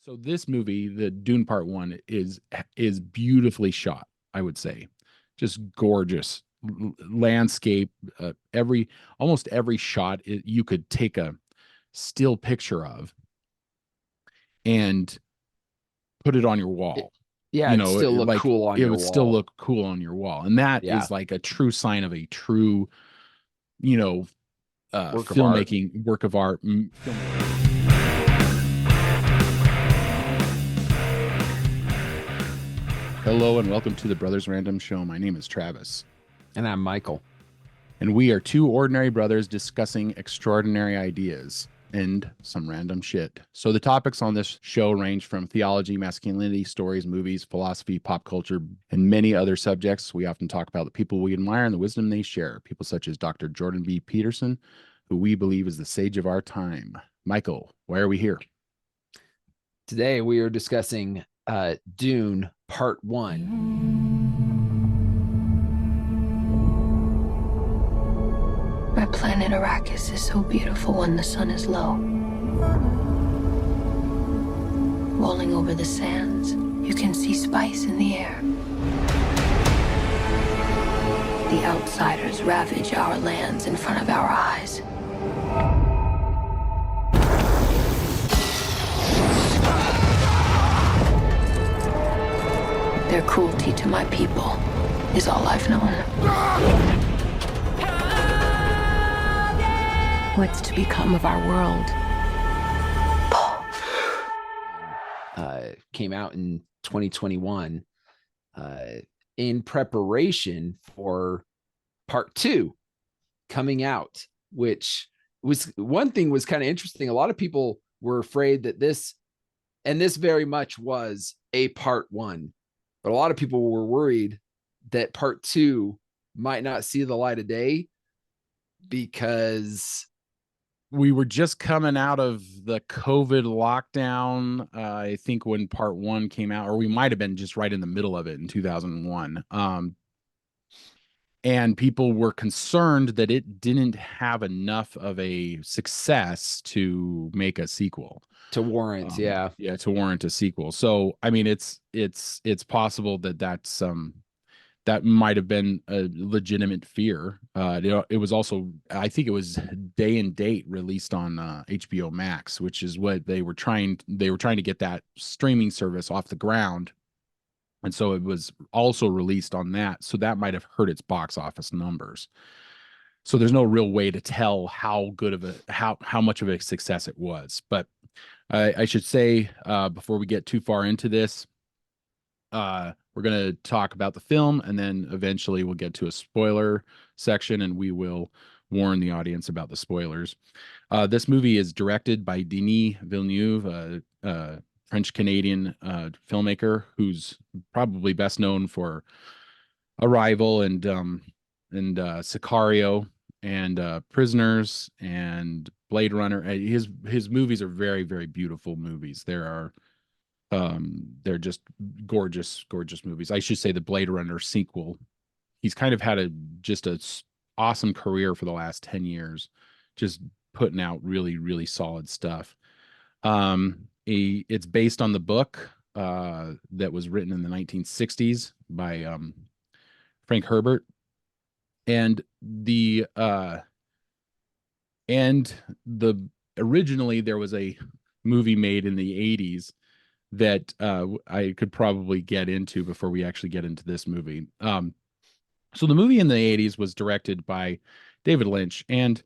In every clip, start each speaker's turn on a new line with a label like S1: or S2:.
S1: So this movie, the Dune Part 1, is beautifully shot, I would say. Just gorgeous landscape. Every almost every shot you could take a still picture of and put it on your
S2: It,
S1: wall.
S2: yeah,
S1: You
S2: it'd
S1: know,
S2: still look
S1: like
S2: cool on
S1: it
S2: your
S1: would still
S2: wall.
S1: look cool on your wall. And that
S2: Yeah,
S1: is like a true sign of a true, you know,
S2: work of art.
S1: filmmaking work of art. Hello and welcome to the Brothers Random Show. My name is Travis,
S2: And I'm Michael.
S1: and we are two ordinary brothers discussing extraordinary ideas and some random shit. So the topics on this show range from theology, masculinity, stories, movies, philosophy, pop culture, and many other subjects. We often talk about the people we admire and the wisdom they share. People such as Dr. Jordan B. Peterson, who we believe is the sage of our time. Michael, why are we here?
S2: Today we are discussing Dune Part 1.
S3: My planet Arrakis is so beautiful when the sun is low. Rolling over the sands, you can see spice in the air. The outsiders ravage our lands in front of our eyes. Their cruelty to my people is all I've known. What's to become of our world?
S2: Came out in 2021 in preparation for Part 2 coming out, which was one thing was kind of interesting. A lot of people were afraid that this very much was a Part 1. But a lot of people were worried that Part 2 might not see the light of day because
S1: we were just coming out of the COVID lockdown. I think when Part 1 came out, or we might have been just right in the middle of it in 2001. And people were concerned that it didn't have enough of a success to make a sequel.
S2: To warrant, yeah,
S1: to warrant a sequel. So I mean, it's possible that that might have been a legitimate fear. It was also, I think it was day and date released on HBO Max, which is what they were trying to get that streaming service off the ground. And so it was also released on that. So that might have hurt its box office numbers. So there's no real way to tell how good of how much of a success it was. But I should say, before we get too far into this, we're going to talk about the film, and then eventually we'll get to a spoiler section, and we will warn the audience about the spoilers. This movie is directed by Denis Villeneuve, a French-Canadian filmmaker who's probably best known for Arrival and Sicario and Prisoners and Blade Runner. His movies are very, very beautiful movies. They're just gorgeous movies. I should say the Blade Runner sequel. He's kind of had just a awesome career for the last 10 years, just putting out really, really solid stuff. It's based on the book that was written in the 1960s by Frank Herbert. And originally there was a movie made in the 80s that I could probably get into before we actually get into this movie. So the movie in the 80s was directed by David Lynch. And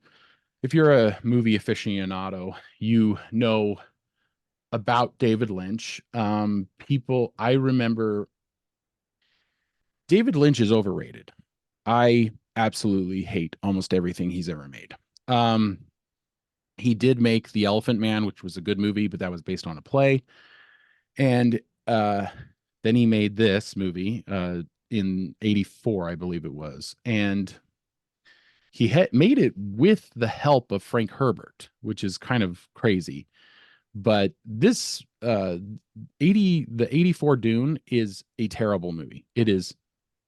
S1: if you're a movie aficionado, you know about David Lynch. I remember David Lynch is overrated. I absolutely hate almost everything he's ever made. He did make The Elephant Man, which was a good movie, but that was based on a play. And then he made this movie in 84, I believe it was. And he had made it with the help of Frank Herbert, which is kind of crazy. But this the 84 Dune is a terrible movie. It is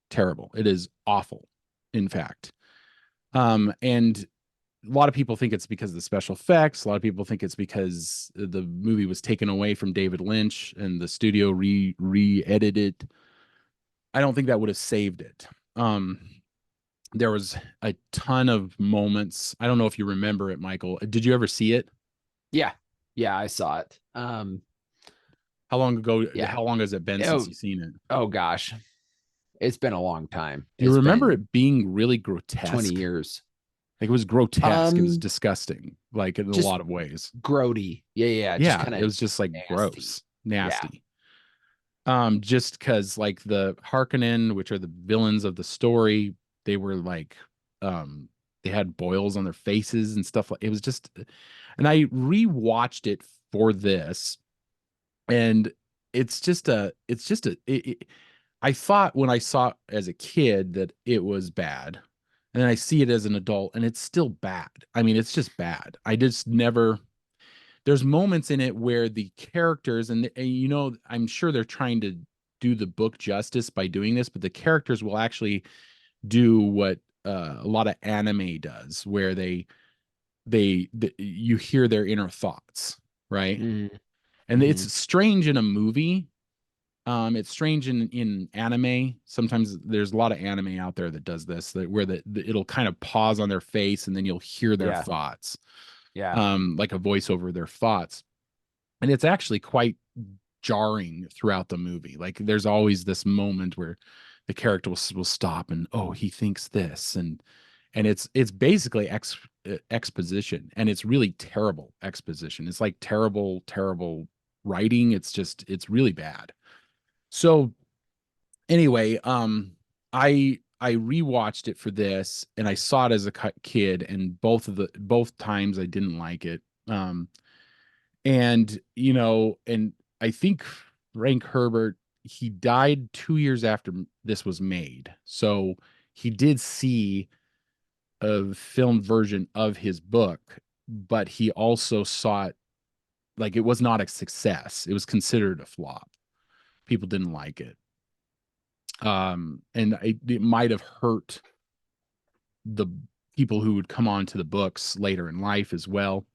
S1: terrible. It is awful, in fact. And lot of people think it's because of the special effects. A lot of people think it's because the movie was taken away from David Lynch and the studio re-edited. I don't think that would have saved it. There was a ton of moments. I don't know if you remember it, Michael. Did you ever see it?
S2: Yeah. Yeah, I saw it.
S1: How long ago?
S2: Yeah.
S1: How long has it been since
S2: Oh,
S1: you've seen it?
S2: oh gosh. It's been a long time.
S1: Do you
S2: It's
S1: remember
S2: been
S1: it being really
S2: 20
S1: grotesque?
S2: years.
S1: Like it was grotesque. It was
S2: Um,
S1: disgusting, like in a
S2: just
S1: lot of ways.
S2: grody. Yeah, yeah. Just
S1: Yeah,
S2: kind
S1: it
S2: of
S1: was just like
S2: nasty.
S1: gross,
S2: Yeah.
S1: nasty. Just because like the Harkonnen, which are the villains of the story, they were like, they had boils on their faces and stuff. Like it was just, and I rewatched it for this, and I thought when I saw it as a kid that it was bad, and then I see it as an adult, and it's still bad. I mean, it's just bad. I just never. There's moments in it where the characters and I'm sure they're trying to do the book justice by doing this, but the characters will actually do what a lot of anime does, where you hear their inner thoughts, right?
S2: Mm-hmm.
S1: And
S2: Mm-hmm.
S1: it's strange in a movie. It's strange in anime. Sometimes there's a lot of anime out there that does this, where it'll kind of pause on their face and then you'll hear their
S2: Yeah.
S1: thoughts,
S2: Yeah.
S1: like a voice over their thoughts. And it's actually quite jarring throughout the movie. Like there's always this moment where the character will stop and, oh, he thinks this, and it's basically exposition, and it's really terrible exposition. It's like terrible writing. It's really bad. So anyway, I rewatched it for this, and I saw it as a kid, and both times I didn't like it. And and I think Frank Herbert, he died 2 years after this was made, so he did see a film version of his book, but he also saw it like it was not a success. It was considered a flop. People didn't like it. And it might have hurt the people who would come on to the books later in life as well.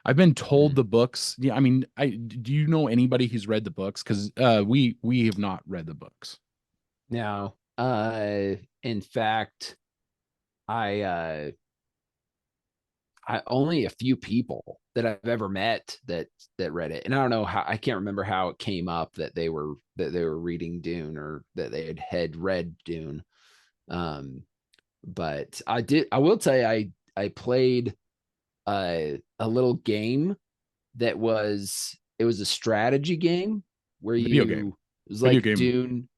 S1: I've been told
S2: Mm.
S1: the books. Yeah, I mean, do you know anybody who's read the books? Because we have not read the books.
S2: Now, in fact, I I only a few people that I've ever met that read it, and I don't know how. I can't remember how it came up that they were reading Dune or that they had read Dune. Um, but I did. I will tell you, I played a little game that was it was a strategy game where
S1: Video game,
S2: it was
S1: video
S2: like
S1: game.
S2: Dune.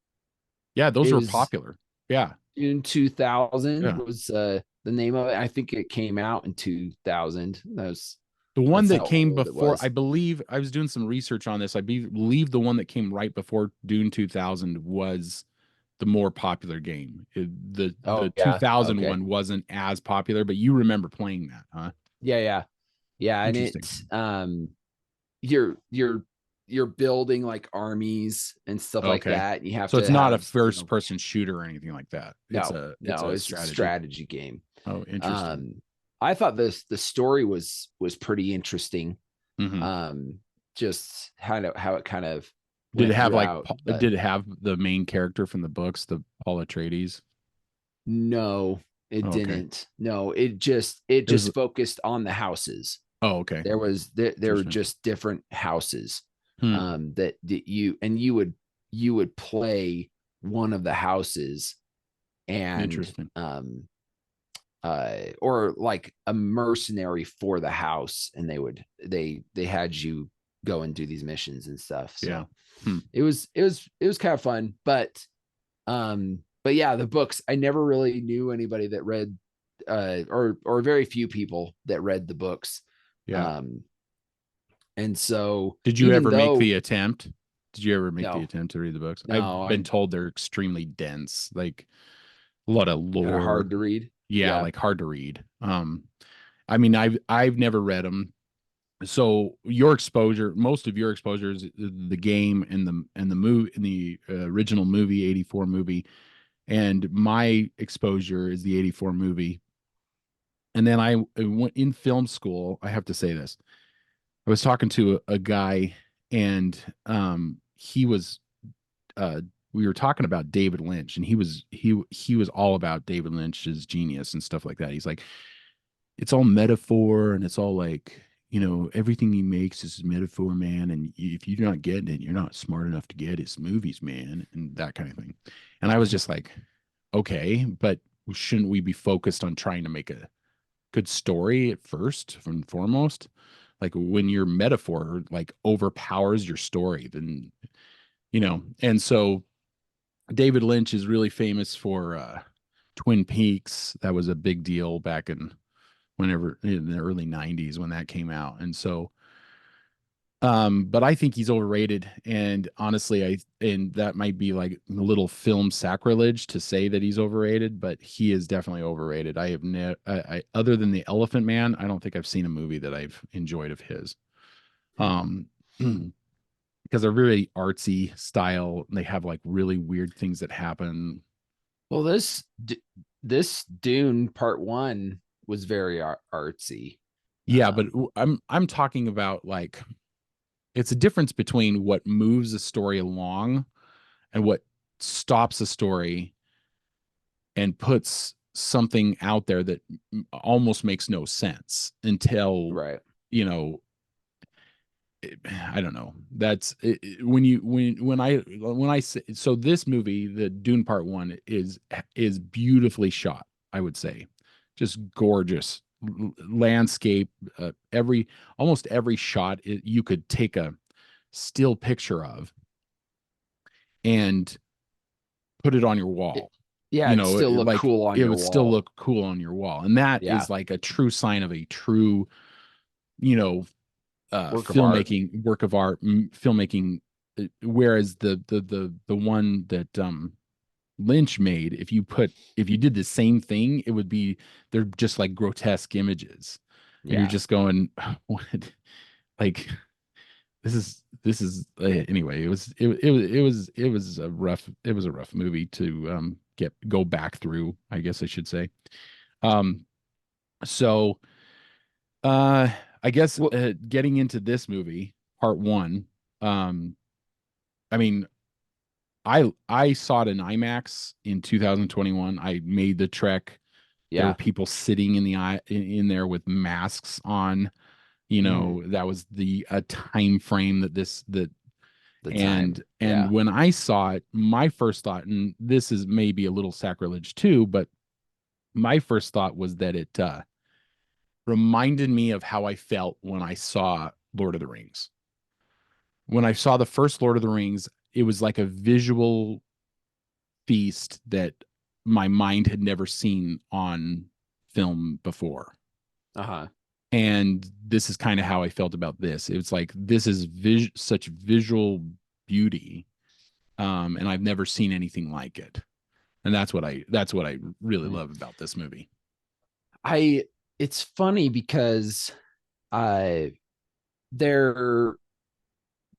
S1: Yeah, those
S2: It
S1: were
S2: was
S1: popular. Yeah,
S2: Dune 2000
S1: yeah.
S2: was the name of it. I think it came out in 2000.
S1: The one
S2: That's
S1: that
S2: how
S1: came
S2: old it
S1: before,
S2: was.
S1: I believe, I was doing some research on this. I believe the one that came right before Dune 2000 was the more popular game. The
S2: Oh yeah.
S1: 2000
S2: Okay.
S1: one wasn't as popular, but you remember playing that, huh?
S2: Yeah, yeah. Yeah, and
S1: Interesting.
S2: it you're you're building like armies and stuff like
S1: Okay.
S2: that. And you have
S1: So it's
S2: to
S1: not a
S2: have,
S1: first person shooter or anything like that. It's
S2: no,
S1: it's
S2: no,
S1: a
S2: it's a
S1: strategy.
S2: strategy game.
S1: Oh, interesting.
S2: Um I thought the story was pretty interesting.
S1: Hmm.
S2: Um just how it kind of
S1: Did it
S2: went
S1: have like
S2: throughout, but
S1: did it have the main character from the books, the Paul Atreides?
S2: no, it
S1: Oh, okay.
S2: didn't. No, it
S1: It was
S2: just focused on the houses.
S1: oh, okay.
S2: There were
S1: Interesting.
S2: just different houses
S1: Hmm.
S2: that you would play one of the houses and
S1: Interesting.
S2: or like a mercenary for the house, and they had you go and do these missions and stuff.
S1: Yeah.
S2: So
S1: Hmm.
S2: it was kind of fun, but yeah, the books, I never really knew anybody that read or very few people that read the books.
S1: Yeah.
S2: Um and so
S1: Did you
S2: even
S1: ever make
S2: though
S1: the attempt? Did you ever make the
S2: no,
S1: attempt to read the books? I've
S2: no,
S1: been
S2: I'm
S1: told they're extremely dense, like a lot of
S2: kind of
S1: lore.
S2: hard to read.
S1: Yeah,
S2: Yeah.
S1: like hard to read. I mean, I've never read them. So your exposure, most of your exposure is the game and the movie in the original movie, 84 movie, and my exposure is the 84 movie. And then I went in film school. I have to say this. I was talking to a guy, and he was uh we were talking about David Lynch, and he was all about David Lynch's genius and stuff like that. He's like, it's all metaphor, and it's all like, everything he makes is metaphor, man. And if you're not getting it, you're not smart enough to get his movies, man, and that kind of thing. And I was just like, okay, but shouldn't we be focused on trying to make a good story at first and foremost? Like when your metaphor like overpowers your story, then and so David Lynch is really famous for Twin Peaks. That was a big deal back in whenever in the early 90s when that came out. And so but I think he's overrated, and honestly and that might be like a little film sacrilege to say that he's overrated, but he is definitely overrated. I have other than The Elephant Man, I don't think I've seen a movie that I've enjoyed of his. Um because they're really artsy style, and they have like really weird things that happen.
S2: Well, this Dune Part 1 was very artsy.
S1: Yeah, but I'm talking about like it's a difference between what moves a story along and what stops a story and puts something out there that almost makes no sense until
S2: right.
S1: you know I don't know. That's when you when I say so. This movie, the Dune Part 1, is beautifully shot. I would say, just gorgeous landscape. Every almost every shot you could take a still picture of and put it on your
S2: It,
S1: wall.
S2: yeah, it still look
S1: Like
S2: cool on
S1: it
S2: your
S1: would still
S2: wall.
S1: look cool on your wall, and that
S2: Yeah,
S1: is like a true sign of a true, you know,
S2: work of art.
S1: filmmaking work of art, filmmaking. Whereas the one that Lynch made, if you did the same thing, it would be they're just like grotesque images, and you're
S2: Yeah.
S1: just going, what? Like this is anyway. It was a rough movie to go back through, I guess I should say. Um, so uh, I guess
S2: Well,
S1: getting into this movie, Part 1. Um, I mean, I saw it in IMAX in 2021. I made the trek. There were
S2: yeah.
S1: people sitting in there with masks on.
S2: Mhm.
S1: That was the a time frame that
S2: The
S1: and
S2: time. Yeah.
S1: when I saw it, my first thought, and this is maybe a little sacrilege too, but my first thought was that it reminded me of how I felt when I saw Lord of the Rings. When I saw the first Lord of the Rings, it was like a visual feast that my mind had never seen on film before.
S2: Uh-huh.
S1: And this is kind of how I felt about this. It was like this is such visual beauty, and I've never seen anything like it. And that's what I really
S2: Mm.
S1: love about this movie.
S2: I it's funny because I there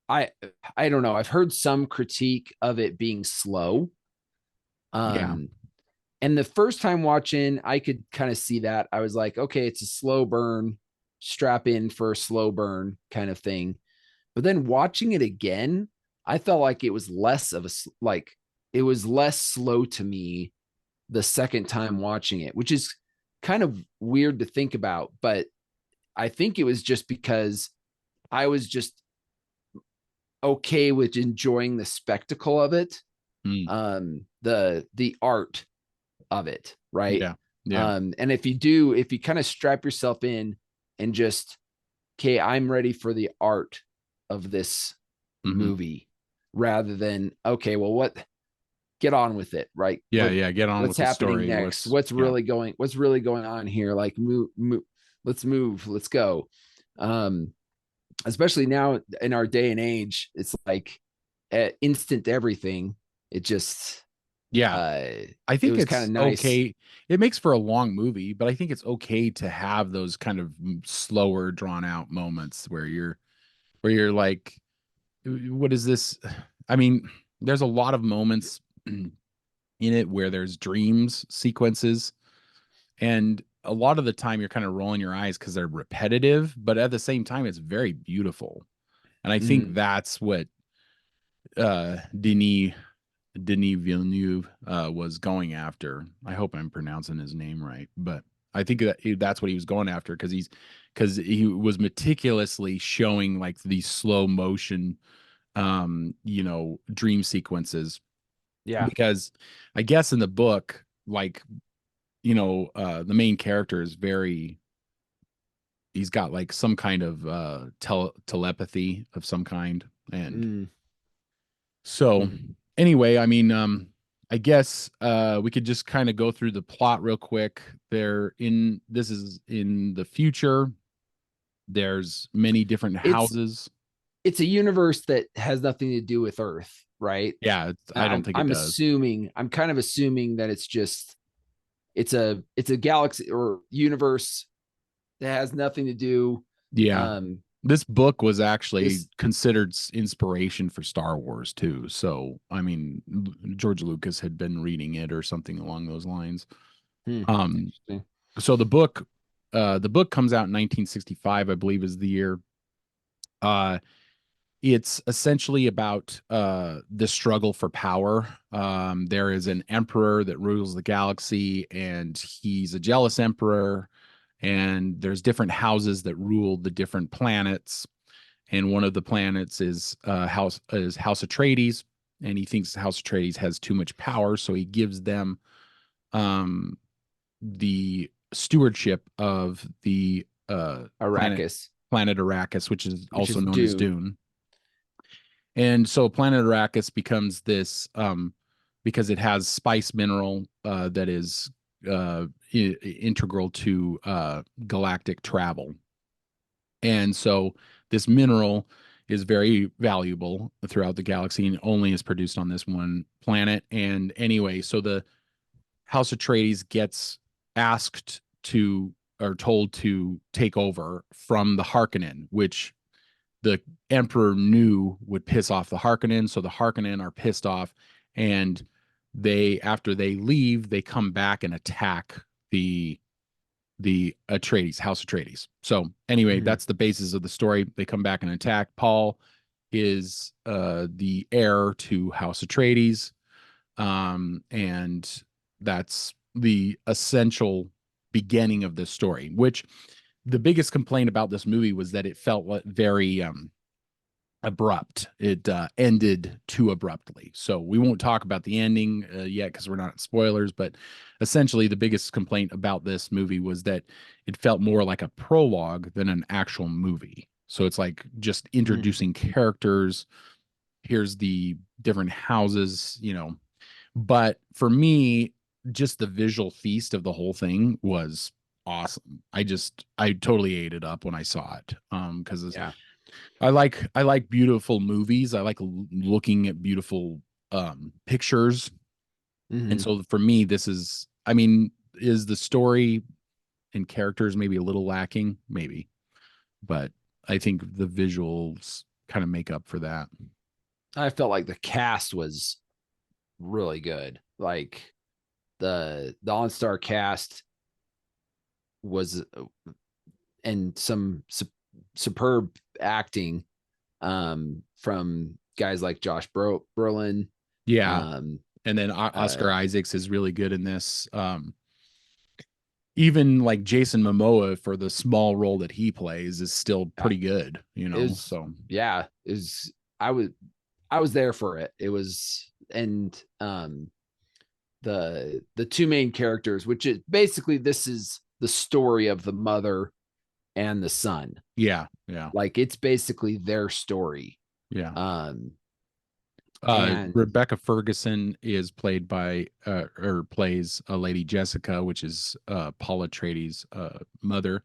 S2: I I don't know. I've heard some critique of it being slow.
S1: Yeah.
S2: Um and the first time watching, I could kind of see that. I was like, okay, it's a slow burn, strap in for a slow burn kind of thing. But then watching it again, I felt like it was less of a like it was less slow to me the second time watching it, which is kind of weird to think about, but I think it was just because I was just okay with enjoying the spectacle of it,
S1: Mm.
S2: the art of it, right?
S1: Yeah. Yeah.
S2: And if you kind of strap yourself in and just, okay, I'm ready for the art of this
S1: Hmm.
S2: movie, rather than, okay, well, get on with it, right?
S1: Yeah. Yeah. Get on
S2: What's
S1: with the
S2: happening
S1: story.
S2: next?
S1: Yeah.
S2: What's really going on here? Like let's move, let's go. Um, Especially now in our day and age, it's like instant everything. It just
S1: Yeah.
S2: uh
S1: I
S2: it
S1: think
S2: was kind of
S1: it's
S2: nice.
S1: okay. It makes for a long movie, but I think it's okay to have those kind of slower, drawn out moments where you're like, what is this? I mean, there's a lot of moments in it where there's dreams sequences, and a lot of the time you're kind of rolling your eyes because they're repetitive, but at the same time, it's very beautiful. And I think
S2: Mm,
S1: that's what uh Denis Denis Villeneuve was going after. I hope I'm pronouncing his name right, but I think that's what he was going after because he was meticulously showing like these slow motion dream sequences
S2: yeah.
S1: because I guess in the book like the main character is very he's got like some kind of telepathy of some kind. And
S2: Mm.
S1: so
S2: Mm.
S1: anyway, I mean, I guess we could just kind of go through the plot real quick. This is in the future. There's many different
S2: It's
S1: houses.
S2: it's a universe that has nothing to do with Earth, right?
S1: Yeah, I don't think it does.
S2: I'm kind of assuming that it's a galaxy or universe that has nothing to do.
S1: Yeah.
S2: Um,
S1: This book was actually
S2: this
S1: considered inspiration for Star Wars too. So, I mean, George Lucas had been reading it or something along those lines. Um,
S2: Interesting.
S1: so the book comes out in 1965, I believe is the year. Uh, it's essentially about the struggle for power. There is an emperor that rules the galaxy, and he's a jealous emperor. And there's different houses that rule the different planets. And one of the planets is House Atreides, and he thinks House Atreides has too much power, so he gives them um, the stewardship of the
S2: Arrakis,
S1: planet Arrakis, which is
S2: which
S1: also
S2: is
S1: known as
S2: Dune.
S1: Dune. And so planet Arrakis becomes this because it has spice mineral that is integral to galactic travel. And so this mineral is very valuable throughout the galaxy and only is produced on this one planet. And anyway, so the House Atreides gets asked to or told to take over from the Harkonnen, which the Emperor knew would piss off the Harkonnen. So the Harkonnen are pissed off, and after they leave, they come back and attack the Atreides, House Atreides. So anyway,
S2: Mhm.
S1: that's the basis of the story. They come back and attack. Paul is the heir to House Atreides, and that's the essential beginning of this story. Which the biggest complaint about this movie was that it felt very abrupt. It ended too abruptly. So we won't talk about the ending yet because we're not spoilers. But essentially, the biggest complaint about this movie was that it felt more like a prologue than an actual movie. So it's like just
S2: Mm.
S1: introducing characters. Here's the different houses. But for me, just the visual feast of the whole thing was awesome. I totally ate it up when I saw it. Because
S2: Yeah.
S1: I like beautiful movies. I like looking at beautiful pictures. And
S2: Hmm.
S1: so for me, this is I mean, is the story and characters maybe a little lacking? Maybe. But I think the visuals kind of make up for that.
S2: I felt like the cast was really good. Like the on-star cast was and some superb acting from guys like Josh Brolin.
S1: Yeah.
S2: Um,
S1: And then
S2: uh,
S1: Oscar Isaacs is really good in this. Even like Jason Momoa for the small role that he plays is still pretty good.
S2: is
S1: So
S2: yeah is I was there for it. It was and the two main characters, which is basically this is the story of the mother and the son.
S1: yeah, yeah,
S2: Like it's basically their story.
S1: yeah.
S2: Um, and
S1: Rebecca Ferguson is played by or plays a lady Jessica, which is Paula Atreides' mother.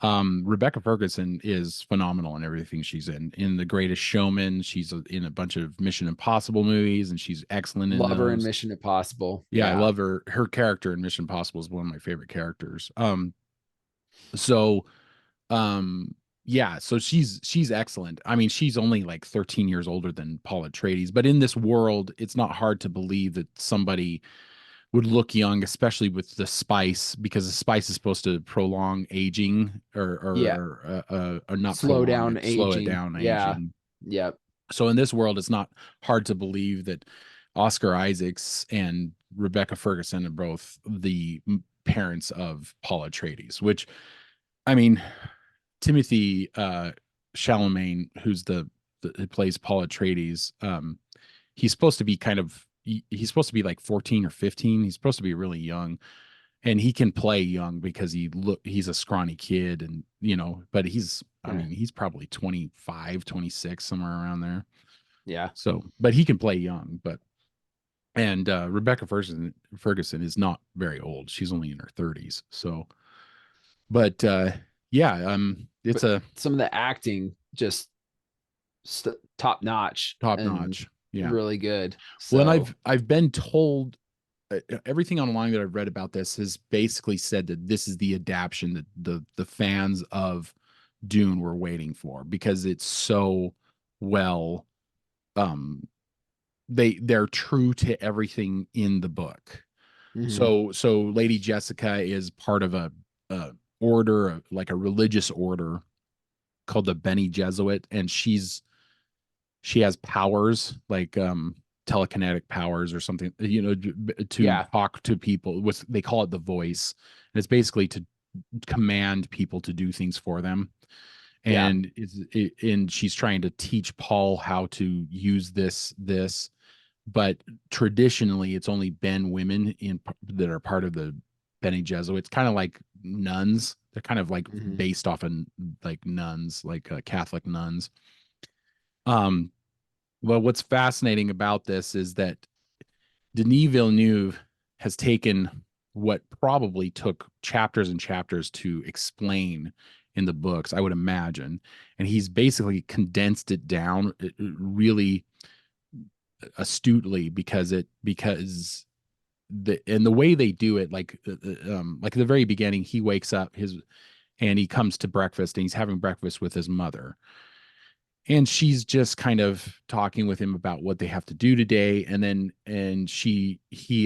S1: Rebecca Ferguson is phenomenal in everything she's in. In The Greatest Showman, she's in a bunch of Mission Impossible movies, and she's excellent in
S2: Lover and
S1: those.
S2: Mission Impossible.
S1: Yeah, I
S2: Yeah.
S1: love her. Her character in Mission Impossible is one of my favorite characters. So yeah, so she's excellent. I mean, she's only like 13 years older than Paula Atreides, but in this world, it's not hard to believe that somebody would look young, especially with the spice, because the spice is supposed to prolong aging
S2: Yeah.
S1: or not
S2: Slow
S1: prolong
S2: down
S1: it, slow it
S2: aging.
S1: down
S2: Yeah.
S1: aging.
S2: Yep.
S1: So in this world, it's not hard to believe that Oscar Isaacs and Rebecca Ferguson are both the parents of Paul Atreides, which, I mean, Timothy Chalamet, who plays Paul Atreides, he's supposed to be he's supposed to be like 14 or 15. He's supposed to be really young, and he can play young because he's a scrawny kid, and but I
S2: Yeah.
S1: mean, he's probably 25, 26, somewhere around there.
S2: Yeah.
S1: So, but he can play young, but and Rebecca Ferguson is not very old. She's only in her 30s. So, but yeah, it's
S2: But
S1: a
S2: some of the acting just top notch
S1: top
S2: and
S1: notch. Yeah.
S2: really good.
S1: Well, and
S2: So,
S1: I've been told everything online that I've read about this has basically said that this is the adaptation that the fans of Dune were waiting for, because it's so well um they're true to everything in the book.
S2: mhm.
S1: So Lady Jessica is part of a order, like a religious order called the Bene Gesserit, and she has powers like telekinetic powers or something, to
S2: Yeah.
S1: talk to people with, they call it the voice, and it's basically to command people to do things for them.
S2: Yeah.
S1: And she's trying to teach Paul how to use this, but traditionally it's only been women that are part of the Bene Gesserit. It's kind of like nuns. They're kind of like
S2: Mhm.
S1: based off of like nuns, like Catholic nuns. Um, well, what's fascinating about this is that Denis Villeneuve has taken what probably took chapters and chapters to explain in the books, I would imagine, and he's basically condensed it down really astutely, because the way they do it, like at the very beginning, he wakes up and he comes to breakfast, and he's having breakfast with his mother, and she's just kind of talking with him about what they have to do today, and he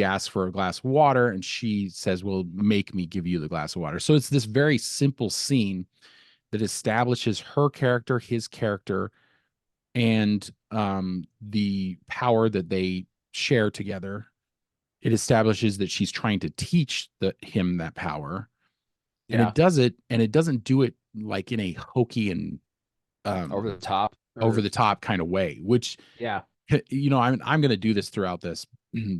S1: asks for a glass of water, and she says, well, make me give you the glass of water. So it's this very simple scene that establishes her character, his character, and the power that they share together. It establishes that she's trying to teach him that power, and
S2: Yeah.
S1: it doesn't do it like in a hokey and
S2: Over
S1: um
S2: the top
S1: over
S2: or
S1: the top kind of way, which,
S2: yeah.
S1: I'm going to do this throughout this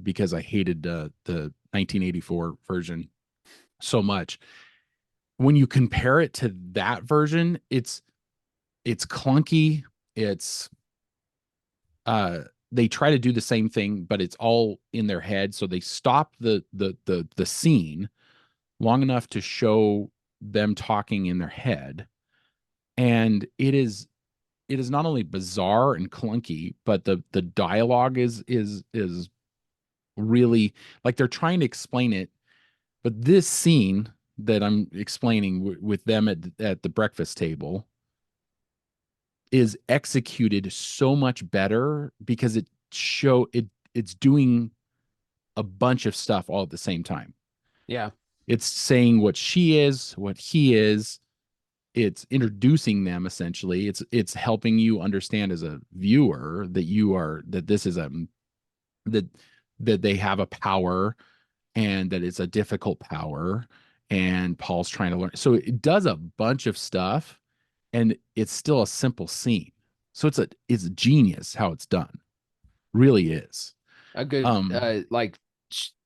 S1: because I hated the 1984 version so much. When you compare it to that version, it's clunky. It's uh they try to do the same thing, but it's all in their head. So they stop the scene long enough to show them talking in their head, and it is not only bizarre and clunky, but the dialogue is really, like, they're trying to explain it. But this scene that I'm explaining with them at the breakfast table is executed so much better because it's doing a bunch of stuff all at the same time.
S2: Yeah.
S1: It's saying what she is, what he is. It's introducing them essentially. It's helping you understand as a viewer that this is that that they have a power, and that it's a difficult power, and Paul's trying to learn. So it does a bunch of stuff, and it's still a simple scene. So it's genius how it's done. Really is.
S2: A good like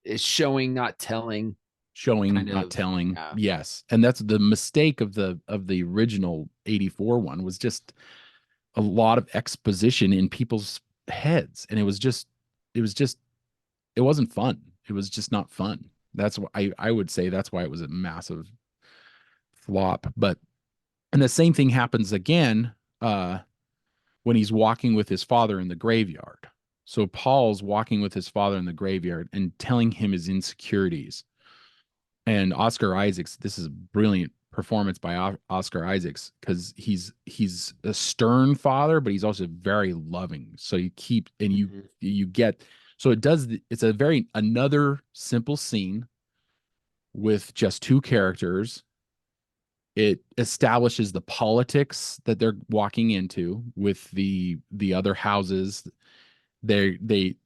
S2: it's showing not telling
S1: Showing,
S2: kind
S1: not
S2: of.
S1: telling.
S2: Yeah.
S1: Yes. And that's the mistake of the original 84 one, was just a lot of exposition in people's heads, and it was just it wasn't fun. It was just not fun. That's why I would say that's why it was a massive flop. But and the same thing happens again when he's walking with his father in the graveyard. So Paul's walking with his father in the graveyard and telling him his insecurities. And Oscar Isaacs, this is a brilliant performance by Oscar Isaacs, because he's a stern father, but he's also very loving. So you keep and you
S2: Mhm.
S1: you get So it's another simple scene with just two characters. It establishes the politics that they're walking into with the other houses. They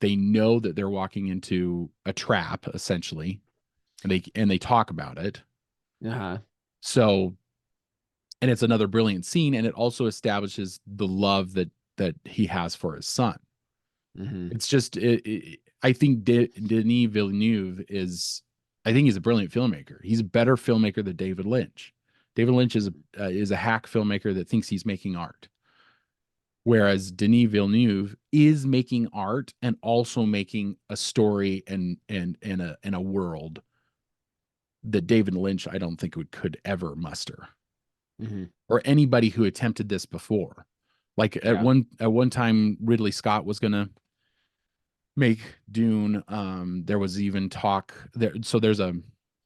S1: know that they're walking into a trap, essentially, and they talk about it.
S2: Uh-huh.
S1: So, and it's another brilliant scene, and it also establishes the love that he has for his son.
S2: Mm-hmm.
S1: It's just I think Denis Villeneuve I think he's a brilliant filmmaker. He's a better filmmaker than David Lynch. David Lynch is a hack filmmaker that thinks he's making art, whereas Denis Villeneuve is making art and also making a story and a world that David Lynch I don't think could ever muster,
S2: Mm-hmm.
S1: or anybody who attempted this before. Like
S2: Yeah.
S1: at one time, Ridley Scott was gonna make Dune. There was even talk there. So there's a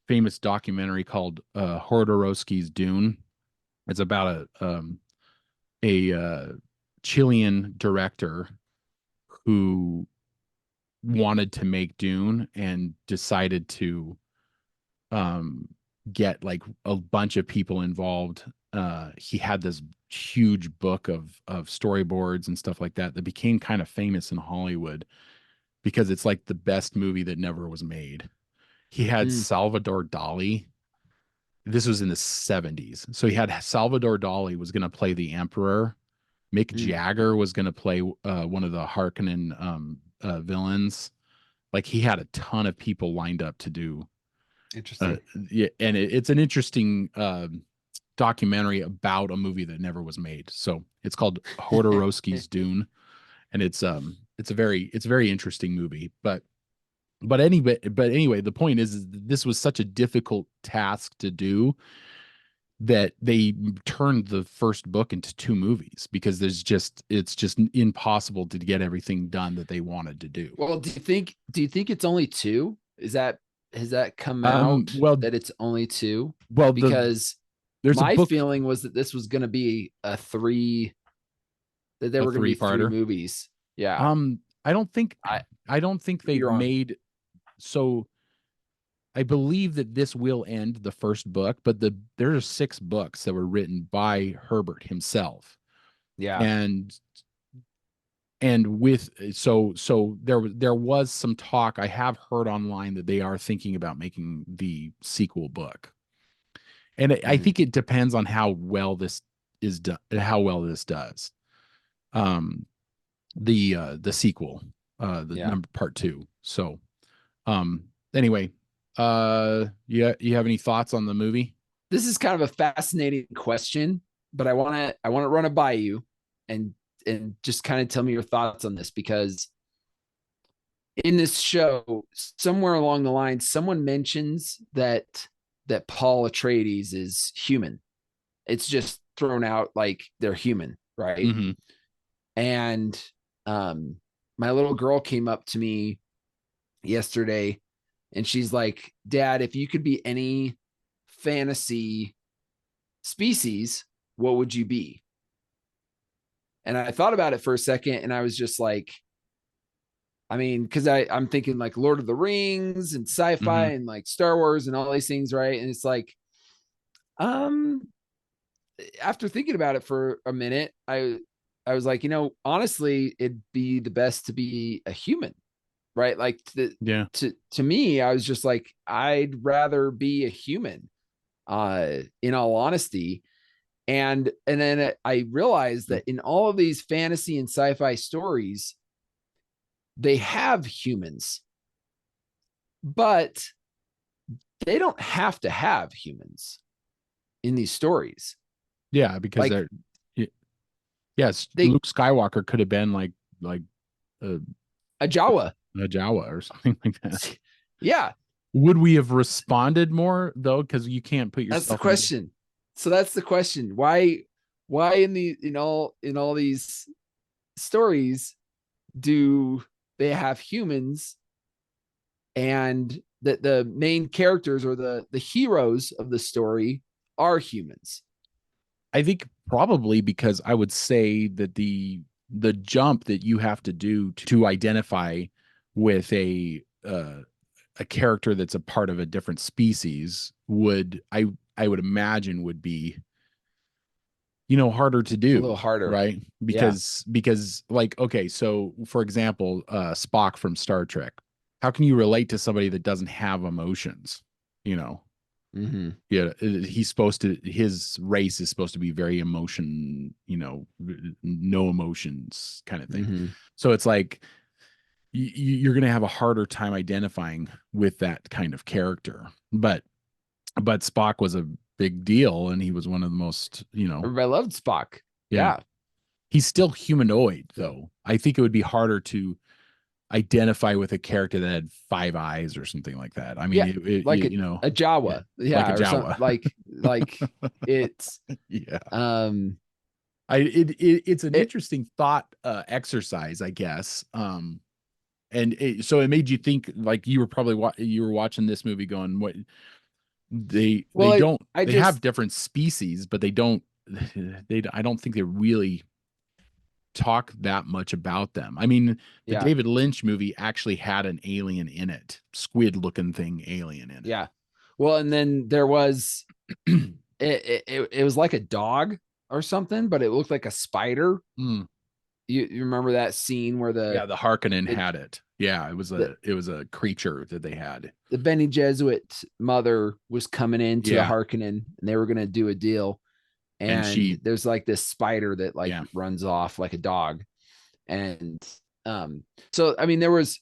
S1: famous documentary called Jodorowsky's Dune. It's about a Chilean director who wanted to make Dune and decided to get like a bunch of people involved. He had this huge book of storyboards and stuff like that that became kind of famous in Hollywood because it's like the best movie that never was made. He had
S2: Mm.
S1: Salvador Dali. This was in the 70s. So he had Salvador Dali was going to play the emperor. Mick
S2: Mm.
S1: Jagger was going to play one of the Harkonnen villains. Like he had a ton of people lined up to do.
S2: Interesting.
S1: Yeah, and it's an interesting documentary about a movie that never was made. So it's called Jodorowsky's Dune, and it's a very interesting movie. But anyway, the point is this was such a difficult task to do that they turned the first book into two movies because it's just impossible to get everything done that they wanted to do.
S2: Well, do you think it's only two? Has that come out
S1: Well,
S2: that it's only two?
S1: well,
S2: Because
S1: there's a
S2: my
S1: book,
S2: feeling was that this was going to be that there
S1: a
S2: were going to be three
S1: three-parter.
S2: movies. Yeah.
S1: I don't think
S2: I
S1: I don't think
S2: maybe
S1: they've
S2: you're wrong.
S1: made so I believe that this will end the first book, but there are six books that were written by Herbert himself.
S2: Yeah.
S1: And with so there was some talk I have heard online that they are thinking about making the sequel book. And I
S2: Mhm.
S1: think it depends on how well this is done, how well this does. Um the sequel, the
S2: Yeah.
S1: number part 2. So anyway, you have any thoughts on the movie?
S2: This is kind of a fascinating question, but I want to run it by you and just kind of tell me your thoughts on this because in this show, somewhere along the line, someone mentions that Paul Atreides is human. It's just thrown out like they're human, right?
S1: Mm-hmm.
S2: And um, my little girl came up to me yesterday, and she's like, "Dad, if you could be any fantasy species, what would you be?" And I thought about it for a second, and I was just like, I mean, because I'm thinking like Lord of the Rings and sci-fi
S1: Mm-hmm.
S2: and like Star Wars and all these things, right? And it's like, um, after thinking about it for a minute, I was like, honestly, it'd be the best to be a human, right? Like
S1: Yeah.
S2: to me, I was just like, I'd rather be a human, in all honesty. And then I realized that in all of these fantasy and sci-fi stories, they have humans, but they don't have to have humans in these stories.
S1: Yeah, because
S2: Like
S1: they're yes,
S2: they
S1: Luke Skywalker could have been like a,
S2: a Jawa.
S1: a Jawa or something like that.
S2: Yeah,
S1: Would we have responded more though? Because you can't put
S2: that's the
S1: yourself in.
S2: question. So that's the question. Why in all these stories do they have humans and that the main characters or the heroes of the story are humans?
S1: I think probably because I would say that the jump that you have to do to identify with a character that's a part of a different species would I would imagine would be, harder to
S2: A
S1: do,
S2: little harder.
S1: right?
S2: Yeah.
S1: Because like, okay, so for example, Spock from Star Trek, how can you relate to somebody that doesn't have emotions? You know,
S2: Mm-hmm.
S1: yeah, his race is supposed to be very no emotions kind of thing.
S2: Mm-hmm.
S1: So it's like you're going to have a harder time identifying with that kind of character. But Spock was a big deal, and he was one of the most,
S2: Everybody loved Spock.
S1: yeah.
S2: Yeah.
S1: He's still humanoid, though. I think it would be harder to identify with a character that had five eyes or something like that. I mean,
S2: Yeah. Like a
S1: yeah,
S2: Jawa.
S1: like
S2: Yeah.
S1: a
S2: Or something
S1: Jawa.
S2: like it's
S1: Yeah.
S2: um
S1: It's an
S2: it
S1: interesting thought exercise, I guess. And so it made you think, like you were probably you were watching this movie going, what they
S2: well
S1: don't
S2: I
S1: they have
S2: just
S1: different species, but they don't I don't think they really talk that much about them. I mean, the
S2: yeah.
S1: David Lynch movie actually had an alien in it, squid looking thing alien in
S2: Yeah. Well, and then there was
S1: it.
S2: it was like a dog or something, but it looked like a spider.
S1: Mm.
S2: You remember that scene where
S1: Yeah, the Harkonnen
S2: the
S1: had it. Yeah,
S2: the,
S1: it was a creature that they had.
S2: the Benny Jesuit mother was coming into the
S1: Yeah,
S2: Harkonnen and they were gonna do a deal.
S1: and
S2: And
S1: she
S2: there's like this spider that like
S1: yeah,
S2: runs off like a dog. And so I mean there was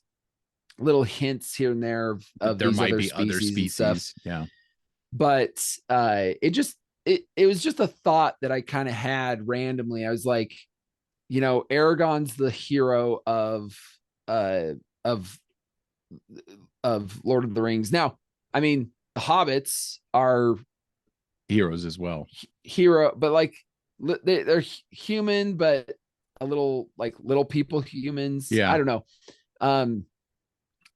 S2: little hints here and there
S1: that
S2: of
S1: there
S2: these
S1: might
S2: other
S1: be other
S2: species and stuff.
S1: species. Yeah.
S2: But it was just a thought that I kind of had randomly. I was like, Aragon's the hero uh of Lord of the Rings. Now, I mean, the hobbits are
S1: Heroes as well.
S2: hero, but like they're human, but a little like little people humans. I
S1: Yeah.
S2: don't know. Um,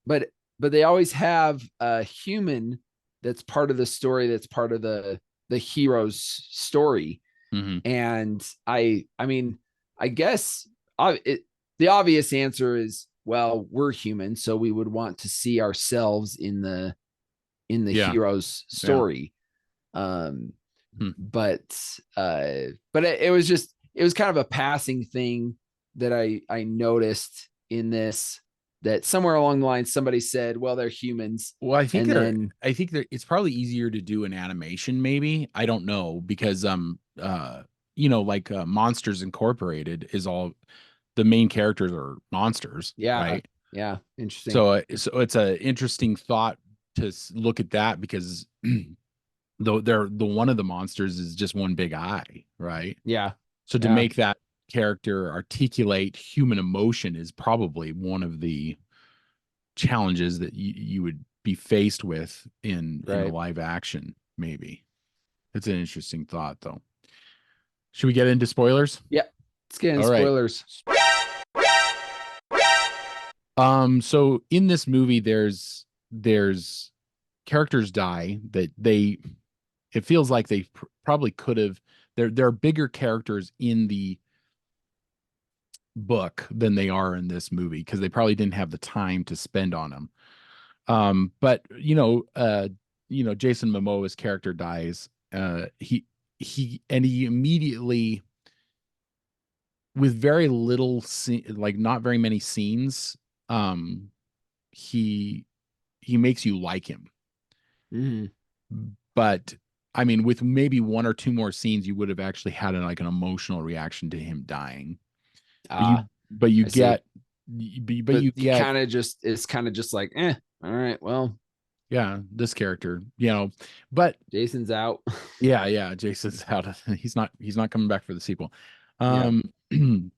S2: but they always have a human that's part of the story, that's part of the hero's story.
S1: Mm-hmm.
S2: And I mean, I guess the obvious answer is, well, we're human, so we would want to see ourselves in the
S1: Yeah.
S2: hero's
S1: Yeah.
S2: story. Um,
S1: Hmm.
S2: but it was just, it was kind of a passing thing that I noticed in this, that somewhere along the line somebody said, well, they're humans.
S1: Well,
S2: And then
S1: I think it's probably easier to do an animation, maybe. I don't know, because like Monsters Incorporated is all the main characters are monsters,
S2: yeah,
S1: right?
S2: yeah, interesting.
S1: So so it's a interesting thought to look at that, because though the one of the monsters is just one big eye, right?
S2: Yeah,
S1: So to
S2: yeah,
S1: make that character articulate human emotion is probably one of the challenges that you would be faced with in a
S2: right.
S1: live action. Maybe it's an interesting thought, though. Should we get into spoilers?
S2: Yeah, let's get in
S1: All right.
S2: spoilers.
S1: So in this movie, there's characters die that it feels like they probably could have. There are bigger characters in the book than they are in this movie, because they probably didn't have the time to spend on them. But Jason Momoa's character dies. He immediately, with very little like not very many scenes, um, he makes you like him.
S2: Mhm.
S1: But I mean, with maybe one or two more scenes, you would have actually had like an emotional reaction to him dying. But
S2: Ah,
S1: you
S2: I see.
S1: get, but
S2: But
S1: you
S2: you
S1: get,
S2: kind of just, it's kind of just like, all right, well,
S1: yeah, this character, but
S2: Jason's out.
S1: yeah, Jason's out. He's not coming back for the sequel.
S2: Yeah.
S1: Um,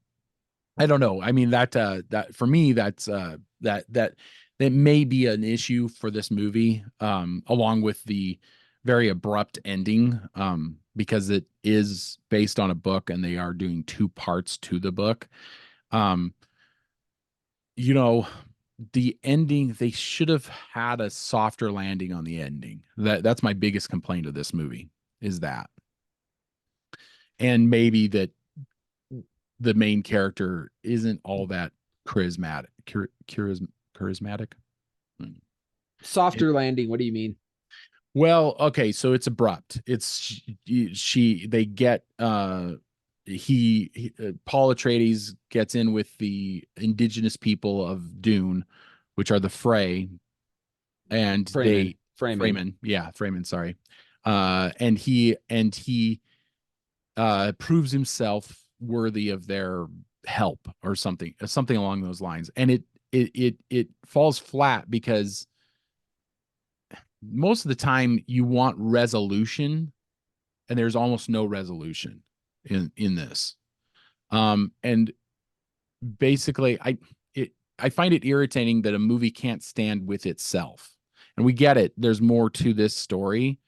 S1: I don't know. I mean, that for me, that's that may be an issue for this movie, along with the very abrupt ending, because it is based on a book and they are doing two parts to the book. Um, you know, the ending, they should have had a softer landing on the ending. That's my biggest complaint of this movie, is that. And maybe that the main character isn't all that charismatic. charismatic.
S2: Softer landing. What do you mean?
S1: Well, okay, so it's abrupt. It's they get Paul Atreides gets in with the indigenous people of Dune, which are the Frey, and
S2: Freeman.
S1: Freeman, sorry. And he proves himself worthy of their help or something along those lines. And it falls flat because most of the time you want resolution, and there's almost no resolution in this. And basically I find it irritating that a movie can't stand with itself. And we get it. There's more to this story,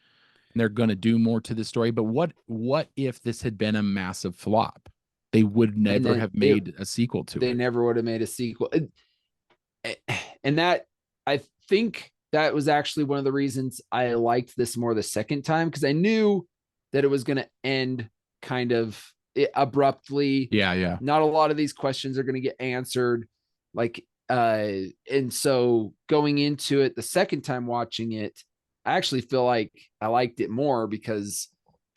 S1: and they're going to do more to this story. But what if this had been a massive flop? They would never have made a sequel to it.
S2: They never would have made a sequel. And that, I think that was actually one of the reasons I liked this more the second time, because I knew that it was going to end kind of abruptly.
S1: Yeah.
S2: Not a lot of these questions are going to get answered. And so going into it the second time watching it, I actually feel like I liked it more because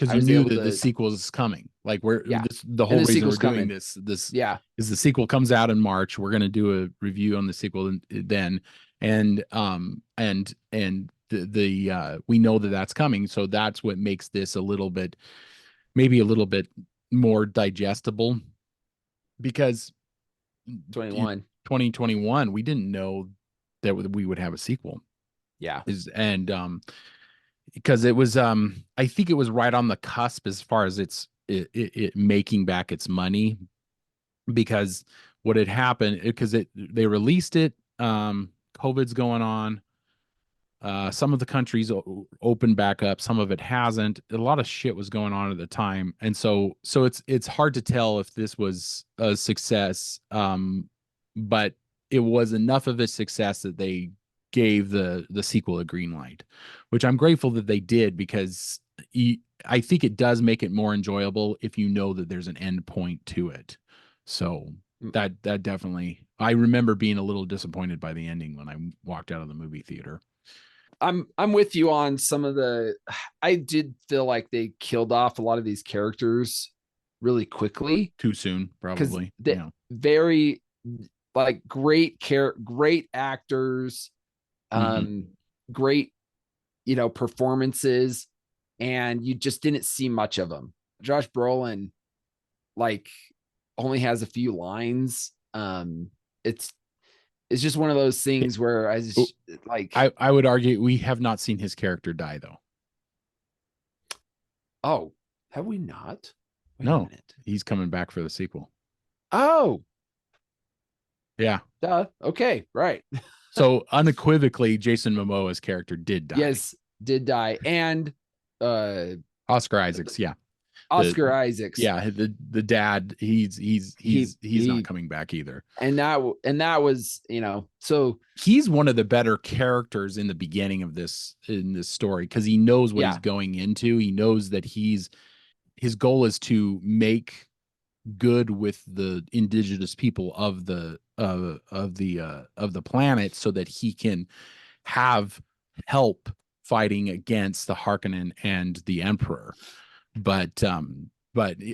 S1: you knew that the sequel is coming. Like the whole reason we're doing this is the sequel comes out in March. We're going to do a review on the sequel then, and we know that that's coming. So that's what makes this maybe a little bit more digestible, because 2021 we didn't know that we would have a sequel. Because it was I think it was right on the cusp as far as it making back its money, because what had happened, because they released it, COVID's going on, some of the countries opened back up, some of it hasn't. A lot of shit was going on at the time, and so it's hard to tell if this was a success, but it was enough of a success that they gave the sequel a green light, which I'm grateful that they did, because I think it does make it more enjoyable if you know that there's an end point to it. So that definitely, I remember being a little disappointed by the ending when I walked out of the movie theater.
S2: I'm with you on some of I did feel like they killed off a lot of these characters really quickly.
S1: Too soon, probably.
S2: Very great actors, great, performances, and you just didn't see much of them. Josh Brolin only has a few lines. It's just one of those things where I
S1: would argue we have not seen his character die, though.
S2: Oh, have we not?
S1: Wait a minute. He's coming back for the sequel.
S2: Oh,
S1: yeah.
S2: Okay, right.
S1: So unequivocally, Jason Momoa's character did die.
S2: Yes, did die. And
S1: Oscar Isaacs, yeah.
S2: Isaacs.
S1: Yeah, the dad, he's not coming back either.
S2: And that was, so
S1: he's one of the better characters in the beginning of this story, because he knows what he's going into. He knows that his goal is to make good with the indigenous people of the planet, so that he can have help fighting against the Harkonnen and the Emperor. But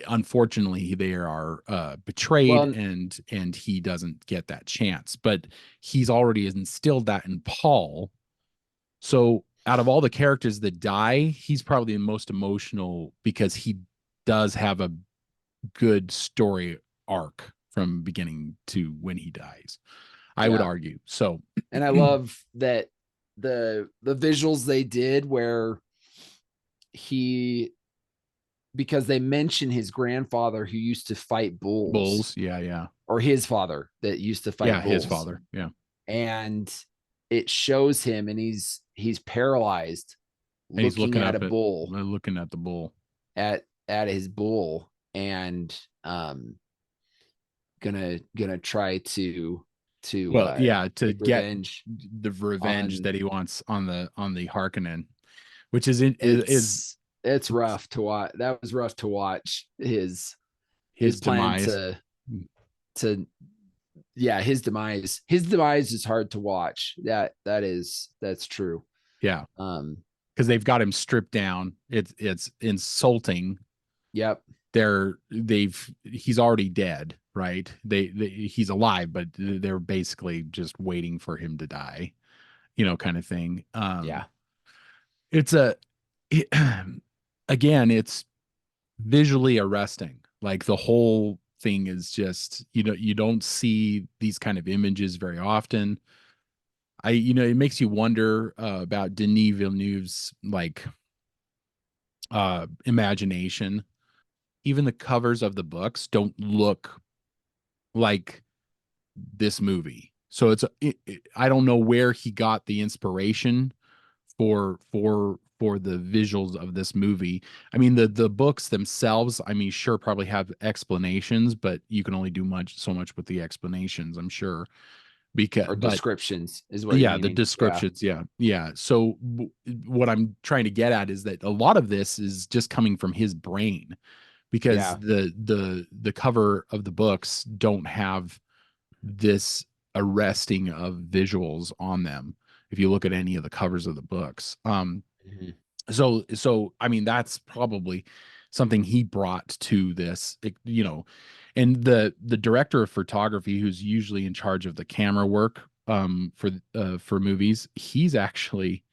S1: unfortunately they are betrayed, and he doesn't get that chance. But he's already instilled that in Paul. So out of all the characters that die, he's probably the most emotional, because he does have a good story arc from beginning to when he dies, I would argue. So,
S2: and I love that the visuals they did where because they mention his grandfather who used to fight bulls.
S1: Yeah.
S2: Or his father that used to fight bulls.
S1: His father. Yeah.
S2: And it shows him, and he's paralyzed, looking at a bull.
S1: Looking at the bull.
S2: At his bull, and gonna try to get
S1: revenge. The revenge that he wants on the Harkonnen, which is
S2: it's rough to watch. That was rough to watch his
S1: plan
S2: to yeah, his demise. His demise is hard to watch. That's true.
S1: Yeah,
S2: Um,
S1: because they've got him stripped down. It's insulting.
S2: yep.
S1: He's already dead, right? He's alive, but they're basically just waiting for him to die, kind of thing.
S2: Yeah.
S1: It's it, again, it's visually arresting. Like the whole thing is just, you don't see these kind of images very often. It makes you wonder about Denis Villeneuve's like imagination. Even the covers of the books don't look like this movie. So I don't know where he got the inspiration for the visuals of this movie. I mean, the books themselves, I mean, sure, probably have explanations, but you can only do so much with the explanations, I'm sure.
S2: Or
S1: But
S2: descriptions is what you're
S1: yeah, the
S2: meaning. Yeah.
S1: descriptions, yeah. So what I'm trying to get at is that a lot of this is just coming from his brain, because
S2: Yeah.
S1: the cover of the books don't have this arresting of visuals on them if you look at any of the covers of the books.
S2: Mhm.
S1: So I mean, that's probably something he brought to this, and the director of photography, who's usually in charge of the camera work for movies, he's actually,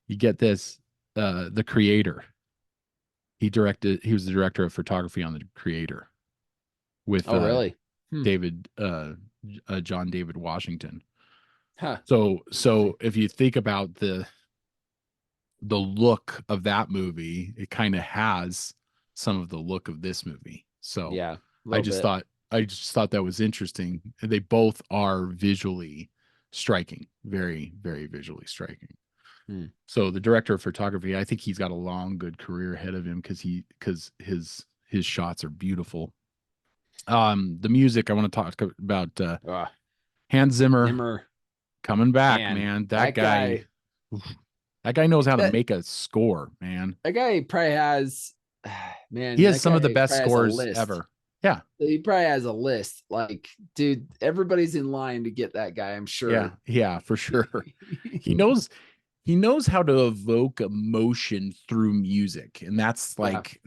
S1: you get this, the creator. He was the director of photography on the creator with
S2: Oh, really? Hmm.
S1: David John David Washington.
S2: Huh.
S1: So
S2: Interesting.
S1: if you think about the look of that movie, it kind of has some of the look of this movie. So
S2: Yeah. A
S1: I
S2: little
S1: just
S2: bit.
S1: thought I just thought that was interesting. They both are visually striking, very, very visually striking.
S2: Hmm.
S1: So the director of photography, I think he's got a long, good career ahead of him because his shots are beautiful. The music, I want to talk about
S2: Ah,
S1: Hans Zimmer
S2: Zimmer,
S1: coming back,
S2: man,
S1: man. That guy knows how to
S2: that
S1: make a score, man.
S2: that guy probably has,
S1: He
S2: man,
S1: has
S2: that
S1: some of the
S2: guy
S1: best
S2: probably has a
S1: scores
S2: list.
S1: ever. Yeah,
S2: He probably has a list. Like, dude, everybody's in line to get that guy, I'm
S1: yeah,
S2: sure.
S1: yeah, for sure. He knows he knows how to evoke emotion through music, and that's
S2: Yeah.
S1: like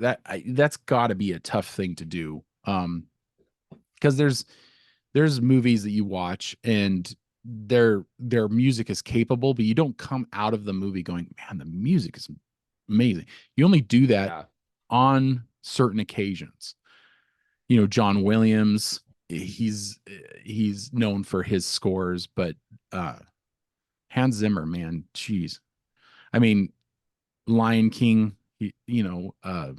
S1: that's got to be a tough thing to do. Because there's movies that you watch and their music is capable, but you don't come out of the movie going, man, the music is amazing. You only do that
S2: Yeah.
S1: on certain occasions. John Williams, he's known for his scores, but uh Hans Zimmer, man, geez. I mean, Lion King, uh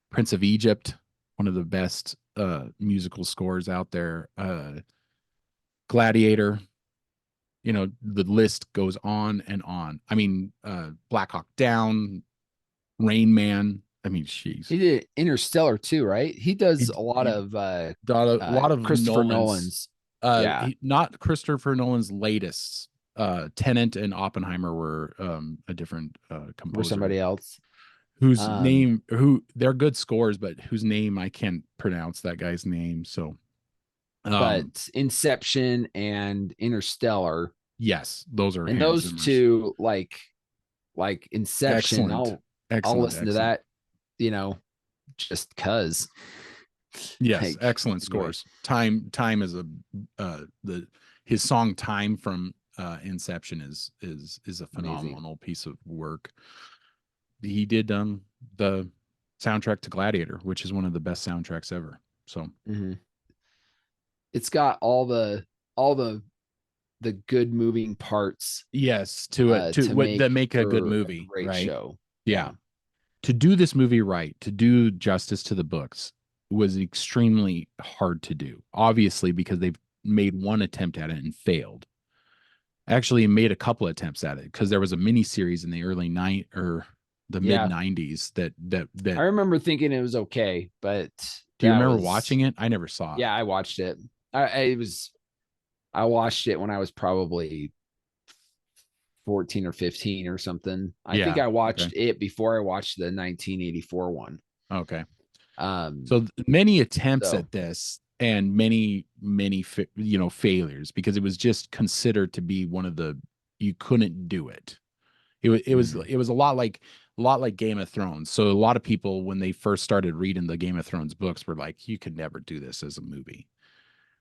S1: Prince of Egypt, one of the best musical scores out there. Gladiator, the list goes on and on. I mean, Black Hawk Down, Rain Man. I mean, jeez.
S2: He did Interstellar too, right? He
S1: He
S2: does a lot
S1: he
S2: of
S1: got a lot of
S2: Christopher
S1: Nolan's.
S2: Nolan's. Yeah.
S1: Not Christopher Nolan's latest. Tenet and Oppenheimer were a different
S2: Or
S1: composer
S2: somebody else.
S1: who they're good scores, but whose name I can't pronounce that guy's name. So, um,
S2: But Inception and Interstellar,
S1: yes, those are
S2: and
S1: Hans
S2: those
S1: Zimmer's.
S2: two, like Inception,
S1: Excellent,
S2: I'll
S1: excellent,
S2: listen to
S1: excellent.
S2: that, just cause.
S1: Yes,
S2: Like,
S1: excellent
S2: anyway,
S1: scores. Time is the his song "Time" from Inception is a
S2: amazing.
S1: phenomenal piece of work. He did the soundtrack to Gladiator, which is one of the best soundtracks ever. So
S2: Mhm. It's got all the good moving parts
S1: yes, to it to
S2: to
S1: what that
S2: make
S1: make a good
S2: for a
S1: movie,
S2: great
S1: right?
S2: show.
S1: Yeah.
S2: Yeah.
S1: To do this movie right, to do justice to the books was extremely hard to do. Obviously, because they've made one attempt at it and failed. Actually made a couple attempts at it because there was a mini series in the early night or the mid
S2: Yeah.
S1: 90s
S2: I
S1: that
S2: remember thinking it was okay, but
S1: do you
S2: that
S1: remember
S2: was,
S1: watching it? I never saw it.
S2: yeah, I watched it. I watched it when I was probably 14 or 15 or something. I think
S1: Yeah.
S2: I
S1: Okay.
S2: watched it before I watched the 1984 one.
S1: Okay.
S2: Um,
S1: So many attempts
S2: so
S1: at this, and many failures, because it was just considered to be one of the, you couldn't do it.
S2: Mhm.
S1: It was a lot like Game of Thrones. So a lot of people, when they first started reading the Game of Thrones books, were like, you could never do this as a movie.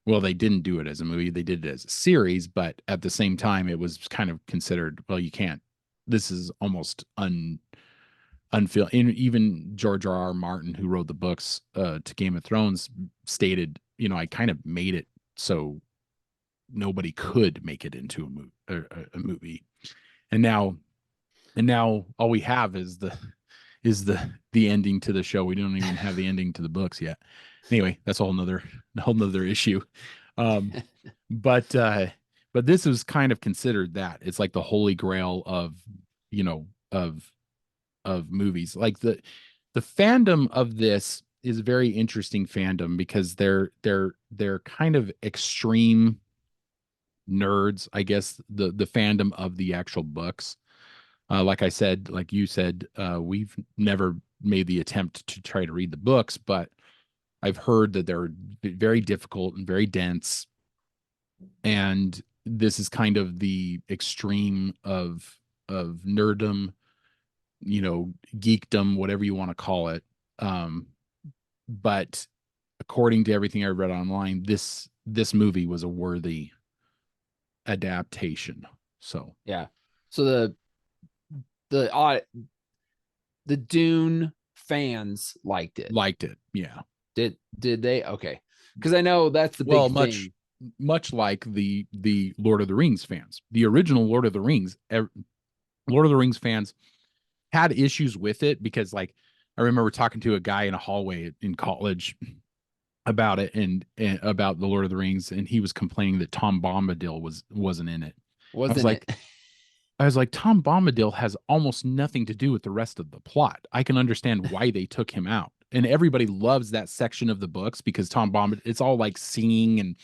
S1: Well, they didn't do it as a movie, they did it as a series, but at the same time it was kind of considered, well, you can't, this is almost unfeel. And even George R. R. Martin, who wrote the books to Game of Thrones, stated, I kind of made it so nobody could make it into a movie. And now all we have is the ending to the show. We don't even have the ending to the books yet. Anyway, that's a whole nother issue. Um, but this was kind of considered that it's like the holy grail of, you know, of movies. Like the fandom of this is a very interesting fandom, because they're kind of extreme nerds, I guess, the fandom of the actual books. Like I said, like you said, we've never made the attempt to try to read the books, but I've heard that they're very difficult and very dense. And this is kind of the extreme of nerddom, geekdom, whatever you want to call it. Um, but according to everything I read online, this movie was a worthy adaptation. So
S2: Yeah. So the uh, the Dune fans liked it.
S1: liked it. Yeah.
S2: Did they? Okay. Because I know that's the
S1: Well,
S2: big
S1: much
S2: thing.
S1: much like the Lord of the Rings fans, the original Lord of the Rings, Lord of the Rings fans had issues with it, because, like, I remember talking to a guy in a hallway in college about it, and about the Lord of the Rings, and he was complaining that Tom Bombadil wasn't in it. I was
S2: Wasn't
S1: like,
S2: it?
S1: Tom Bombadil has almost nothing to do with the rest of the plot. I can understand why they took him out. And everybody loves that section of the books, because Tom Bombadil, it's all like singing and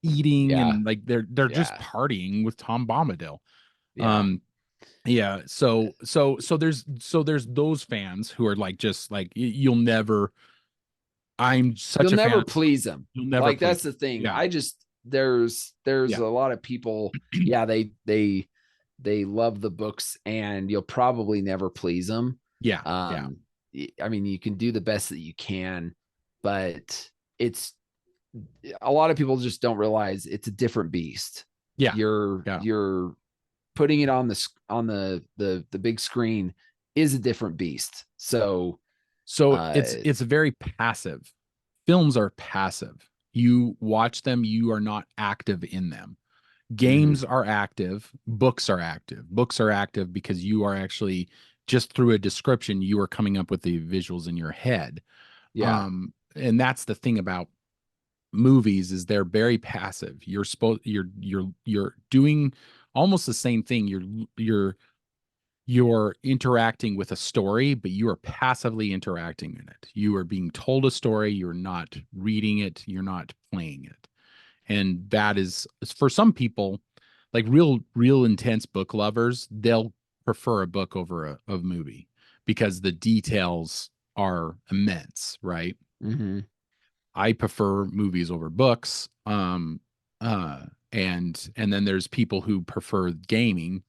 S1: eating,
S2: Yeah.
S1: and like they're just
S2: Yeah.
S1: partying with Tom Bombadil.
S2: Yeah.
S1: Um, yeah, so there's those fans who are like, just like, you'll never, I'm such
S2: You'll
S1: a fan
S2: never
S1: of this
S2: please
S1: movie.
S2: them.
S1: You'll never
S2: Like
S1: please
S2: that's
S1: them.
S2: the thing.
S1: Yeah.
S2: I just there's
S1: Yeah.
S2: a lot of people, yeah, they love the books and you'll probably never please them.
S1: Yeah. Yeah.
S2: Um I mean, you can do the best that you can, but it's a lot of people just don't realize it's a different beast.
S1: Yeah. Yeah.
S2: You're putting it on the big screen is a different beast. So
S1: So
S2: uh
S1: it's very passive. Films are passive. You watch them, you are not active in them.
S2: mhm,
S1: Games are active, books are active. Books are active because you are actually, just through a description, you are coming up with the visuals in your head.
S2: yeah.
S1: And that's the thing about movies, is they're very passive. You're doing almost the same thing. You're interacting with a story, but you are passively interacting in it. You are being told a story, you're not reading it, you're not playing it. And that is, for some people, like real intense book lovers, they'll prefer a book over a movie, because the details are immense, right?
S2: Mhm.
S1: I prefer movies over books. Uh and then there's people who prefer gaming,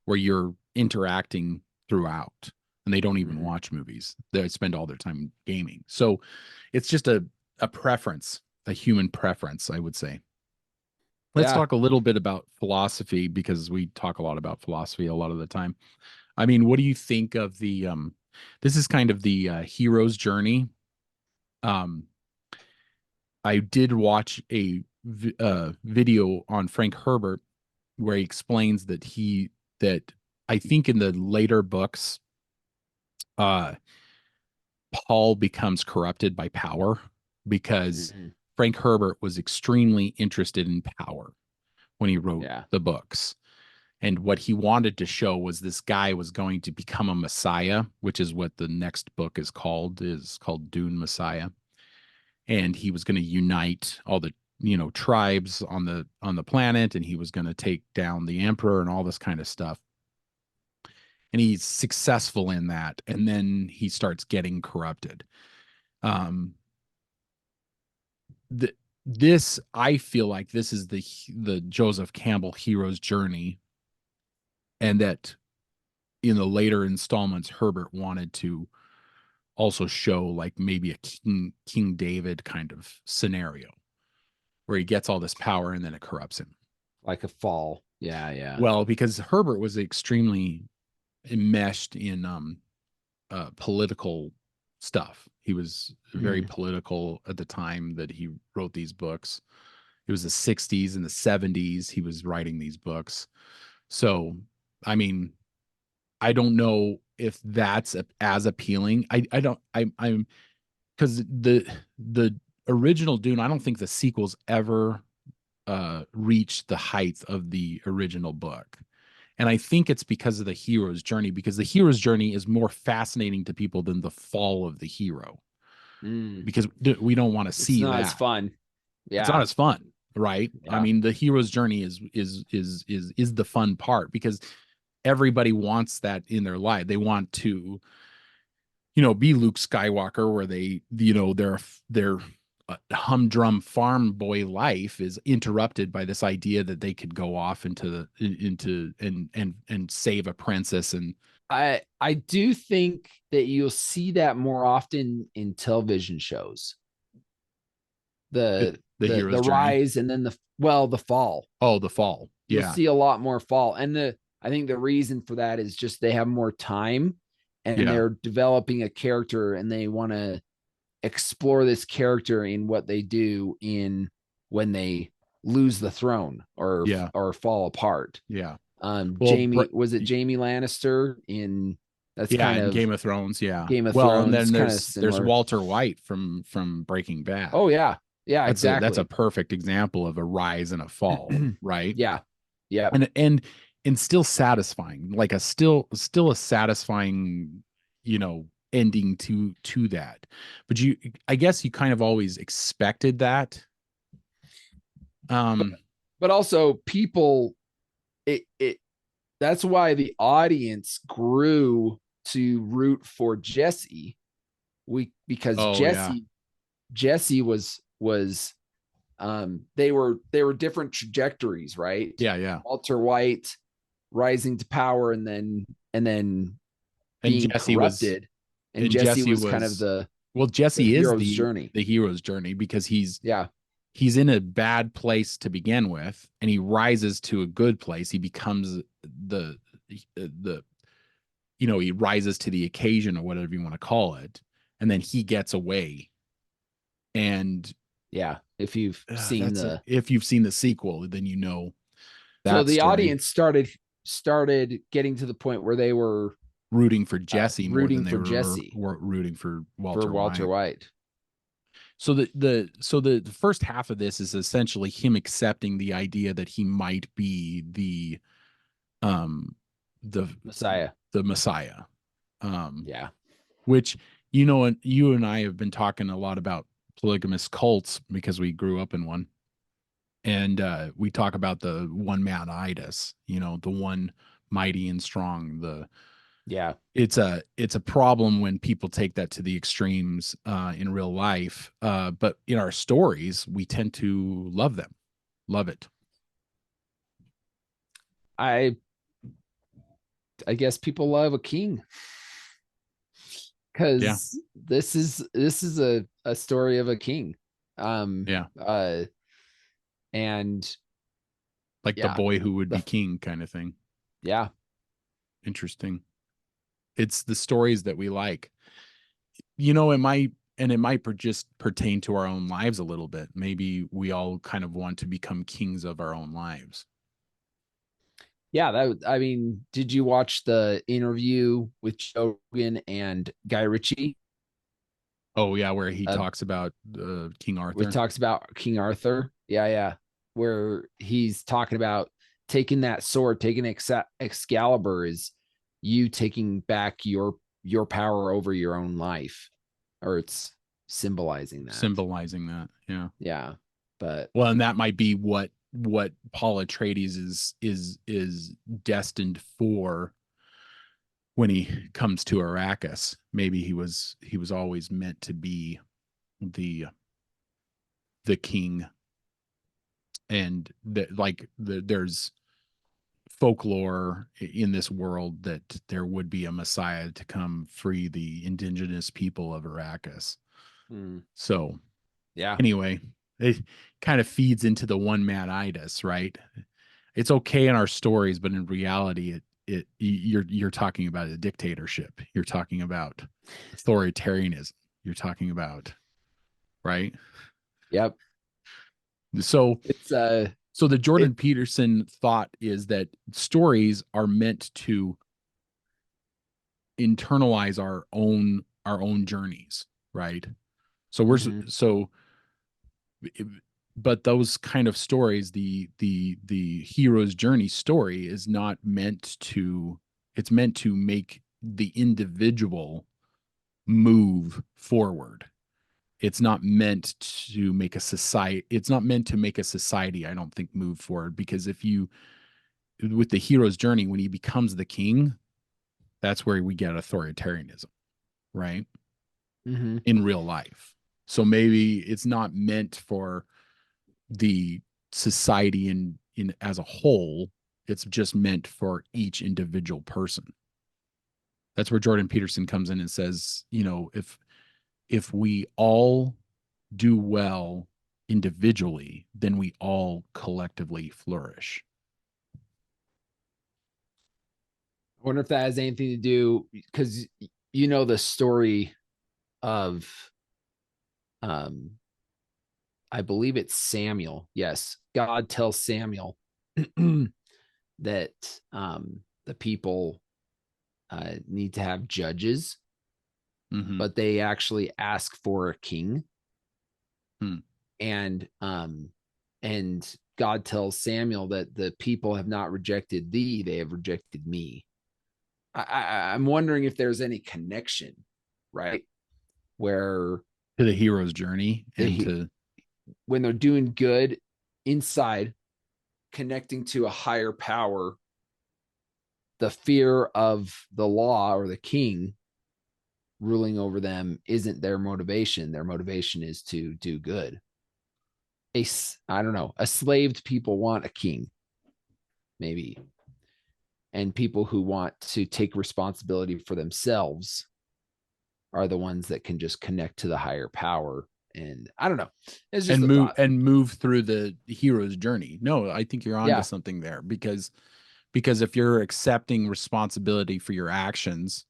S1: where you're interacting throughout, and they don't even
S2: Mhm.
S1: watch movies. They spend all their time gaming. So it's just a preference, a human preference, I would say. Let's
S2: Yeah.
S1: talk a little bit about philosophy, because we talk a lot about philosophy a lot of the time. I mean, what do you think of the this is kind of the hero's journey. Um I did watch a video on Frank Herbert, where he explains that I think in the later books, uh, Paul becomes corrupted by power, because
S2: Mhm.
S1: Frank Herbert was extremely interested in power when he wrote
S2: Yeah.
S1: the books. And what he wanted to show was this guy was going to become a messiah, which is what the next book is called Dune Messiah. And he was going to unite all the, tribes on the planet, and he was going to take down the emperor and all this kind of stuff. And he's successful in that, and then he starts getting corrupted. um the this, I feel like this is the Joseph Campbell hero's journey, and that in the later installments, Herbert wanted to also show like maybe a King David kind of scenario where he gets all this power and then it corrupts him.
S2: Like a fall. Yeah, yeah.
S1: Well, because Herbert was extremely enmeshed in political stuff. He was very political at the time that he wrote these books. It was the 60s and the 70s he was writing these books. So, I mean, I don't know if that's as appealing. I don't I'm because the original Dune, I don't think the sequels ever reached the height of the original book. And I think it's because of the hero's journey, because the hero's journey is more fascinating to people than the fall of the hero. Because we don't want to
S2: It's
S1: see
S2: not
S1: that.
S2: as fun.
S1: It's not
S2: Yeah.
S1: as fun, right? I
S2: Yeah.
S1: mean, the hero's journey is the fun part, because everybody wants that in their life. They want to, be Luke Skywalker, where they, their humdrum farm boy life is interrupted by this idea that they could go off into and save a princess. And
S2: I do think that you'll see that more often in television shows.
S1: the hero's
S2: The
S1: journey.
S2: rise and then the fall.
S1: Oh, the fall.
S2: You'll
S1: Yeah.
S2: see a lot more fall. And I think the reason for that is just they have more time and they're developing a character and they want to explore this character in what they do in when they lose the throne or fall apart.
S1: Yeah. Well,
S2: Jamie, was it Jamie Lannister in kind
S1: in
S2: of
S1: Game of Thrones? Yeah.
S2: Game of
S1: Well, and
S2: Thrones,
S1: then
S2: kind of
S1: there's
S2: similar.
S1: Walter White from Breaking Bad.
S2: Oh yeah. Yeah, exactly.
S1: That's a perfect example of a rise and a fall, right?
S2: Yeah. Yeah.
S1: And still satisfying, like still a satisfying, ending to that. But I guess you kind of always expected that.
S2: But also people, it that's why the audience grew to root for Jesse. Because Jesse was they were different trajectories, right?
S1: Yeah.
S2: Walter White rising to power and then being
S1: Jesse
S2: corrupted. And Jesse was kind of
S1: Jesse is
S2: hero's journey.
S1: The hero's journey, because he's
S2: yeah
S1: he's in a bad place to begin with, and he rises to a good place. He becomes the he rises to the occasion, or whatever you want to call it, and then he gets away. And
S2: yeah, if you've seen
S1: the sequel, then that
S2: so the
S1: story.
S2: Audience started getting to the point where they were
S1: rooting for Jesse more than they
S2: were
S1: rooting for Walter
S2: White.
S1: So the first half of this is essentially him accepting the idea that he might be the
S2: Messiah.
S1: The Messiah.
S2: Yeah.
S1: Which, and you and I have been talking a lot about polygamous cults because we grew up in one. And we talk about the one man itis, the one mighty and strong. It's a problem when people take that to the extremes in real life. But in our stories, we tend to love it.
S2: I guess people love a king because this is a story of a king. And
S1: like the boy who would be king kind of thing.
S2: Yeah.
S1: Interesting. It's the stories that we like. It might just pertain to our own lives a little bit. Maybe we all kind of want to become kings of our own lives.
S2: Yeah, did you watch the interview with Joe Rogan and Guy Ritchie?
S1: Oh yeah, where he talks about King Arthur.
S2: He talks about King Arthur. Yeah. Where he's talking about taking that sword, taking Excalibur is you taking back your power over your own life, or it's symbolizing that. Yeah. But
S1: and that might be what Paul Atreides is destined for when he comes to Arrakis. Maybe he was always meant to be the the king, and there's folklore in this world that there would be a Messiah to come free the indigenous people of Arrakis. So
S2: yeah,
S1: anyway, it kind of feeds into the one man itis, right? It's okay in our stories, but in reality, you're talking about a dictatorship. You're talking about authoritarianism. You're talking about, right?
S2: yep.
S1: So
S2: It's
S1: so the Jordan Peterson thought is that stories are meant to internalize our own journeys, right? So so but those kind of stories, the hero's journey story is not meant to, it's meant to make the individual move forward. It's not meant to make a society, it's not meant to make a society, I don't think, move forward. Because if you, with the hero's journey, when he becomes the king, that's where we get authoritarianism, right? In real life. So maybe it's not meant for the society in as a whole. It's just meant for each individual person. That's where Jordan Peterson comes in and says, if we all do well individually, then we all collectively flourish.
S2: I wonder if that has anything to do, because the story of I believe it's Samuel. Yes, God tells Samuel that the people need to have judges, but they actually ask for a king. And God tells Samuel that the people have not rejected thee, they have rejected me. I'm wondering if there's any connection, right? Where
S1: to the hero's journey and
S2: when they're doing good inside, connecting to a higher power, the fear of the law or the king ruling over them isn't their motivation. Their motivation is to do good. I don't know, a slaved people want a king, maybe. And people who want to take responsibility for themselves are the ones that can just connect to the higher power. And I don't know. It's just
S1: move through the hero's journey. No, I think you're onto something there, because if you're accepting responsibility for your actions,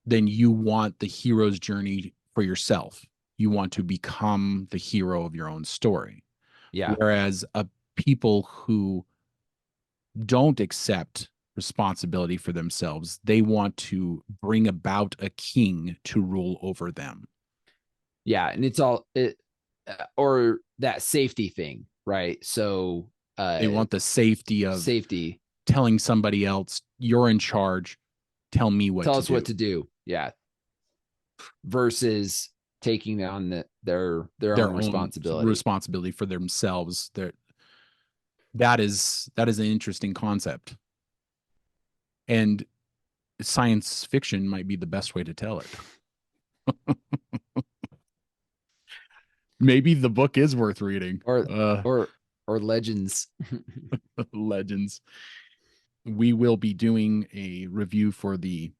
S1: then you want the hero's journey for yourself. You want to become the hero of your own story.
S2: Yeah.
S1: Whereas people who don't accept responsibility for themselves, they want to bring about a king to rule over them.
S2: Yeah, and it's all or that safety thing, right? So
S1: they want the safety of
S2: safety,
S1: telling somebody else, you're in charge, tell us
S2: what to do. Yeah. Versus taking on their own responsibility
S1: for themselves. That is an interesting concept, and science fiction might be the best way to tell it. Maybe the book is worth reading,
S2: or legends.
S1: Legends. We will be doing a review for the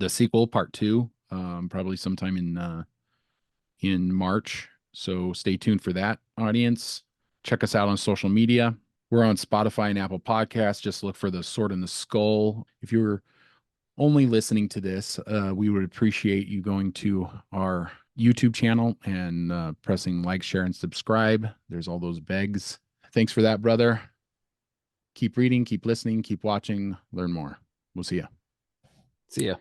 S1: sequel, part 2, probably sometime in March. So stay tuned for that, audience. Check us out on social media. We're on Spotify and Apple Podcasts. Just look for the Sword in the Skull. If you're only listening to this, we would appreciate you going to our YouTube channel and pressing like, share, and subscribe. There's all those begs. Thanks for that, brother. Keep reading, keep listening, keep watching, learn more. We'll see ya.
S2: See ya.